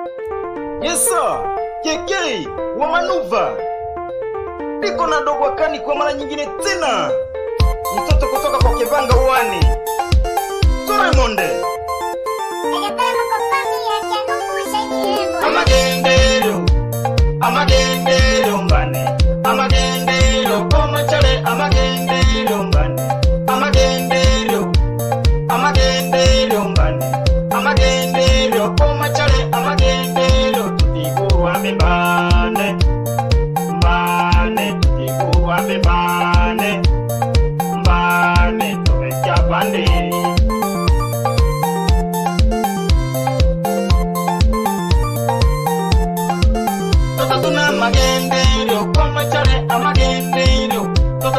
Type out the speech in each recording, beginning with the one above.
Yesa, Keke wa Manuva. Niko na dogo Kani kwa mara nyingine tena. Mtoto kutoka kwa Kibanga uani. Raymond. Amagendero mbane. Amagendero koma chale amagendero mbane. Amagendero mbane. Amagendero koma chale amagendero tutigo ambane. Mbane tutigo ambane. Mbane tumeja bande. Tuna magendero koma chale amagendero.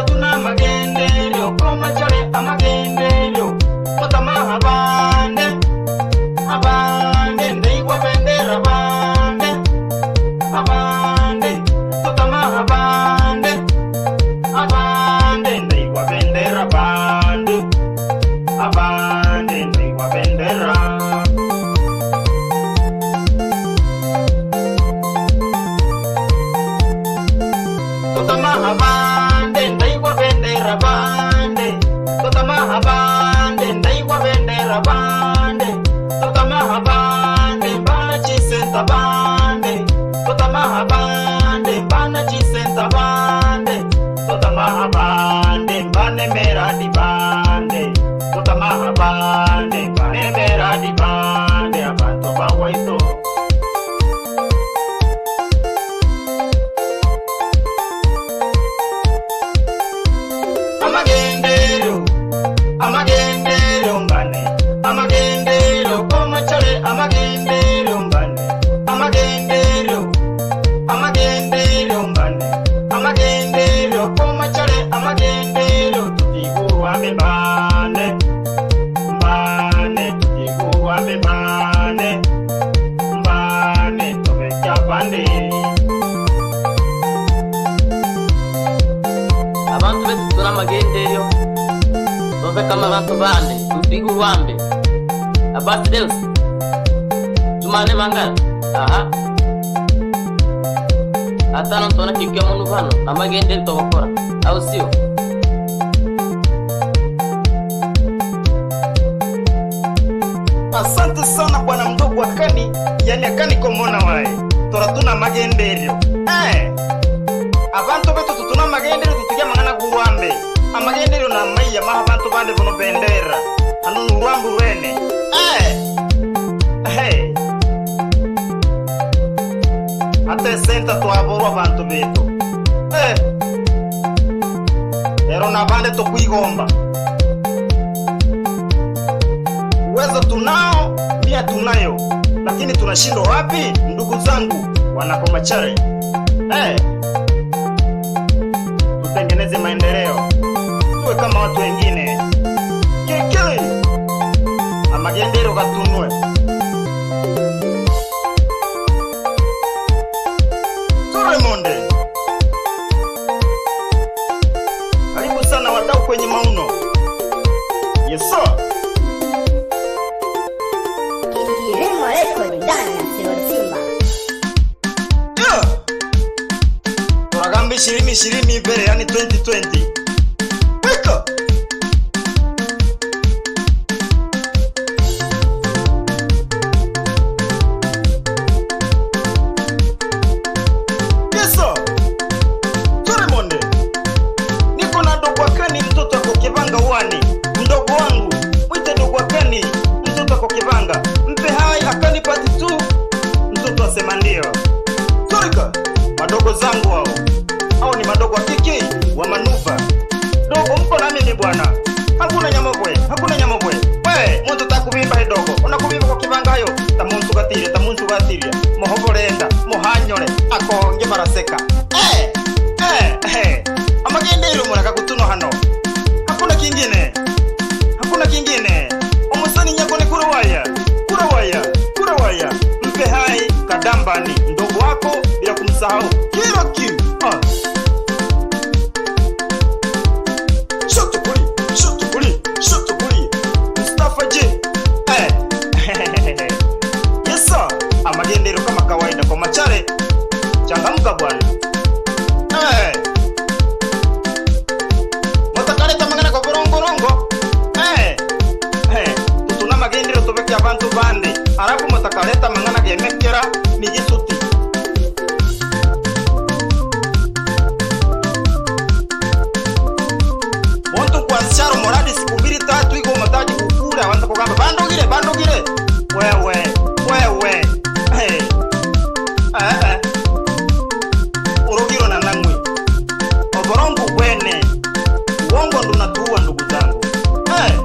Tuna magendero koma chale amagendero. Motama abande. Abande ndeiwa bendera abande. Abande totama abande. Abande ndeiwa bendera abande. Abande ndeiwa bendera. Abande ndaiwa bendera bande. Totama abande ndaiwa bendera bande. Totama abande bana chisenta bande. Totama abande bana chisenta bande. Totama abande bane meradi bande. Totama abande bane meradi bande. Abantu bawaito. Amagendero mbane. Amagendero koma chale amagendero mbane. Amagendero mbane. Amagendero koma chale amagendero tutigo ambane. Mbane tutigo ambane. Mbane tumeja bande. Abantu betu tuna magendero kama abantu bande tutigo wambe abasi Deus tumane mangana aha atano tona kikya munu bano amagendero tobakora au sio? Asante sana bwana mdogo wa Kani, yani Kani komona wae. Tora tuna magendero. Abantu betu tutuna magendero tutiga mangana guwambe. Amagendero na maiya maha abantu bande bono bendera. Anu nuwambu wene. Ate senta tuaboro abantu betu. Ero na bande tukuigomba. Uwezo tunao, pia tunayo. Lakini tunashindwa wapi? Ndugu zangu wanakomachare. Tutengeneze maendeleo. Tuwe kama watu wengine. Keke amagendero katunwe. Raymond. Karibu sana wadau kwenye mauno. Yes sir. Kirimo rekodi ndani ya Simba. Yeah. Turagambi 2020 mbele, yani 2020. Weka. Yes sir. Raymond. Niko na dogo Kani mtoto kwa Kibanga uani. Mdogo wangu. Mwite dogo Kani mtoto kwa Kibanga. Mpe hai Akani pati tu. Mtoto asema ndio. Torika. Madogo zangu hao. Hao ni madogo wa Keke wa Manuva. Dogo mko na mimi bwana. Hakuna nyamogwe. We, mtu takubimba he dogo. Unakubimba kwa Kibanga hayo. Tamuntu gatire. Mohoborenda, mohanyore, akonge baraseka. Amagendero muraka kutuno hano. Hakuna kingine. Omusani nyako ni kurawaya. Mpe hai kadambani ndogo wako bila kumsahau. Kila kitu. Shoto kuli. Mustafa J. Yes sir. Amagendero kaleta mangana gemekera ni gisuti. Monto kwansiaro moradi siku 2-3 iko mataji kukura wanza kugamba bandugire wewe hey. Urugiro na nangwe oborongo bwene uongo ndo natuua ndugu zangu hey.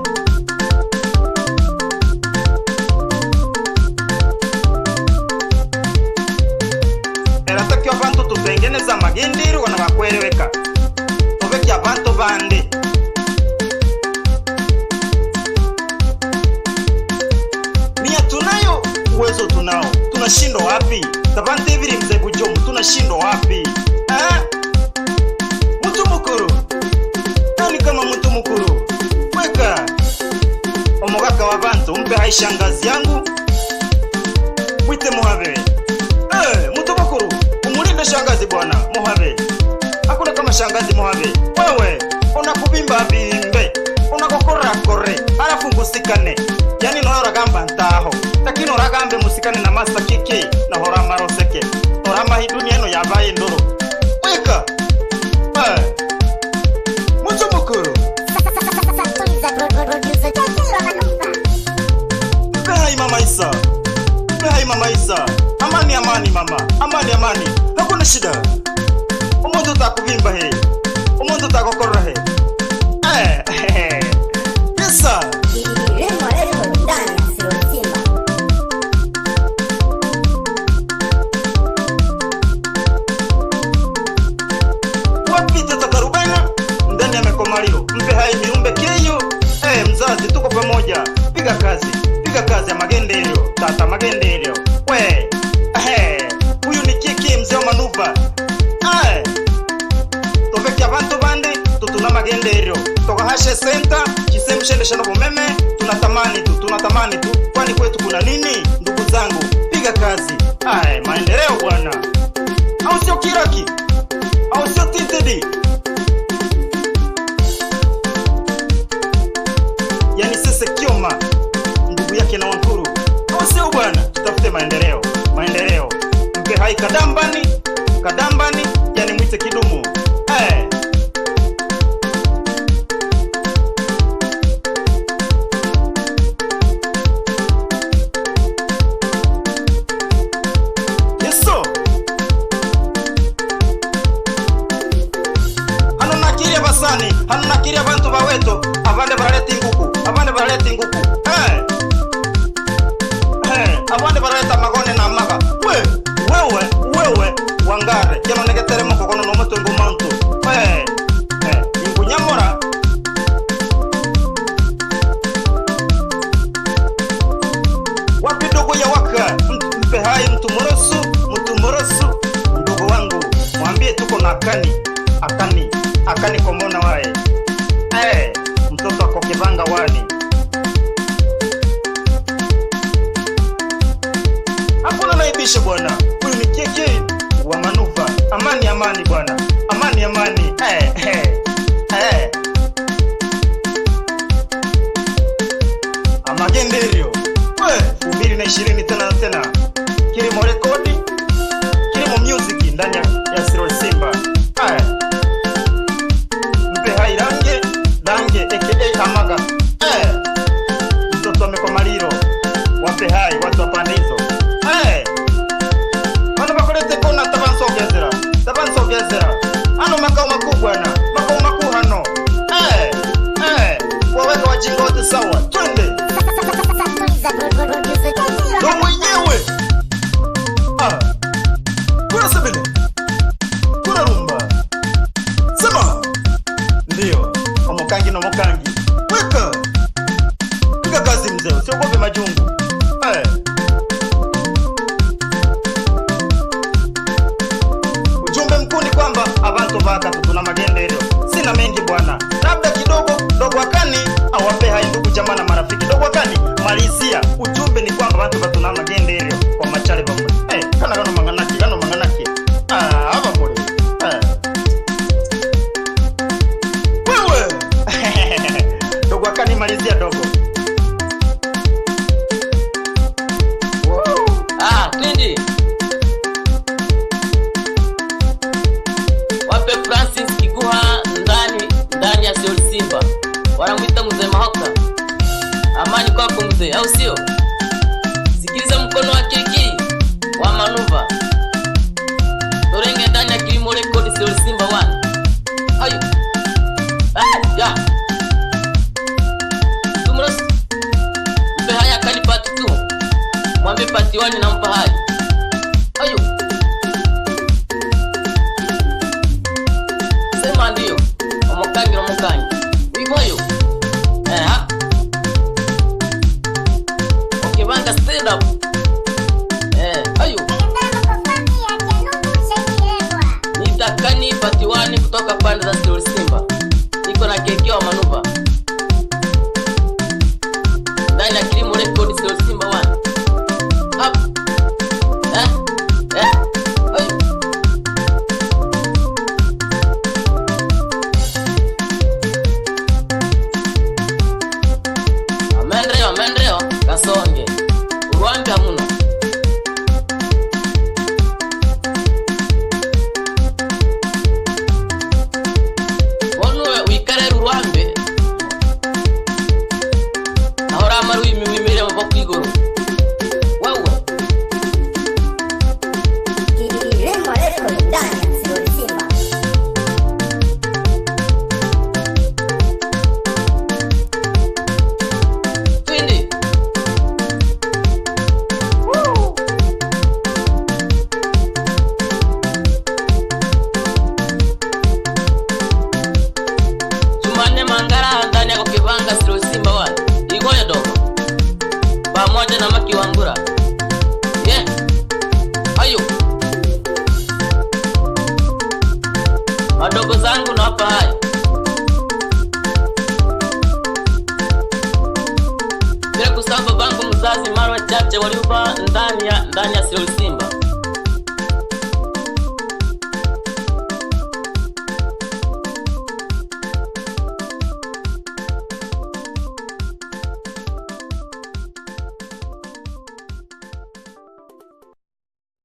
Eratakyo abantu tutengeneza magendero wana bakwereweka obeki abantu bande nia tunayo uwezo tunao tunashindwa wapi tabante ibiri mzee bujomu tunashindwa wapi mtu mukuru nani kama mtu mukuru weka omugaka w'abantu umbe hai shangazi yangu mwite Muhabe mtu mukuru umulinde shangazi bwana Muhabe hakuna kama shangazi Muhabe wewe unakubimba bimbe unakokora kore alafu ngusikane yani nohora gamba ntaho lakini oragambe musikane na masa kiki na hora maroseke hora mahidunia eno yabaye ndoro weka mtu mukuru Hai mama Isa amani mama amani hakuna shida umuntu utakuvimba he umuntu utakokora he yesa Remo Record ndani ya Siro Simba. wapita takarubana ndani ya mekomalio mpe hai miumbe keyo mzazi tuko pamoja piga kazi ya magendeleo tata magendeleo we huyu ni kiki mzee wa manuva toveki abantu bande tutuna magendeleo tokahashe senta chisemshendesha no bomeme tunatamani tu kwani kwetu kuna nini ndugu zangu piga kazi maendeleo bwana au sio kiraki au sio titedi yani sisi kioma ndugu yake na Wankuru au sio bwana tutafute maendeleo mpe hai kadambani yani mwite kidumu yeso hano nakiri abantu baweto abande baraleta inguku abande baraleta magone na maga wewe wangare keno negetere mokokono no moto ngumantu ingunyamora wapi dogo ya waka mpe hai mtu morosu ndugu wangu mwambie tuko na akani komona wae mtoto ako kibanga wani hakuna naibisha bwana huyu ni keke wa manuva amani bwana amani amagenderio 2020 tena Kilimo Rekodi Kilimo Music ndani ya Siro Simba mpe hai range aka Amaga mtoto amekomaliro wape hai watu wapande hizo bana bakolete kona tabansogezera ano makao makubwa na makao makuu hano waweka wajingote sawa twende ndo mwenyewe kuna sebele kuna rumba sema ndio omokangi weka piga kazi mzee usiogope majungu ujumbe mkuu ni kwamba abantu baka tutuna magendeleo sina mengi bwana labda kidogo dogo akani awape hai ndugu jamaa na marafiki dogo akani malizia ujumbe ni kwamba abantu batuna magendeleo kwa machale bamwe kana manganaki hapa pole wewe dogo akani malizia dogo mzee, au sio?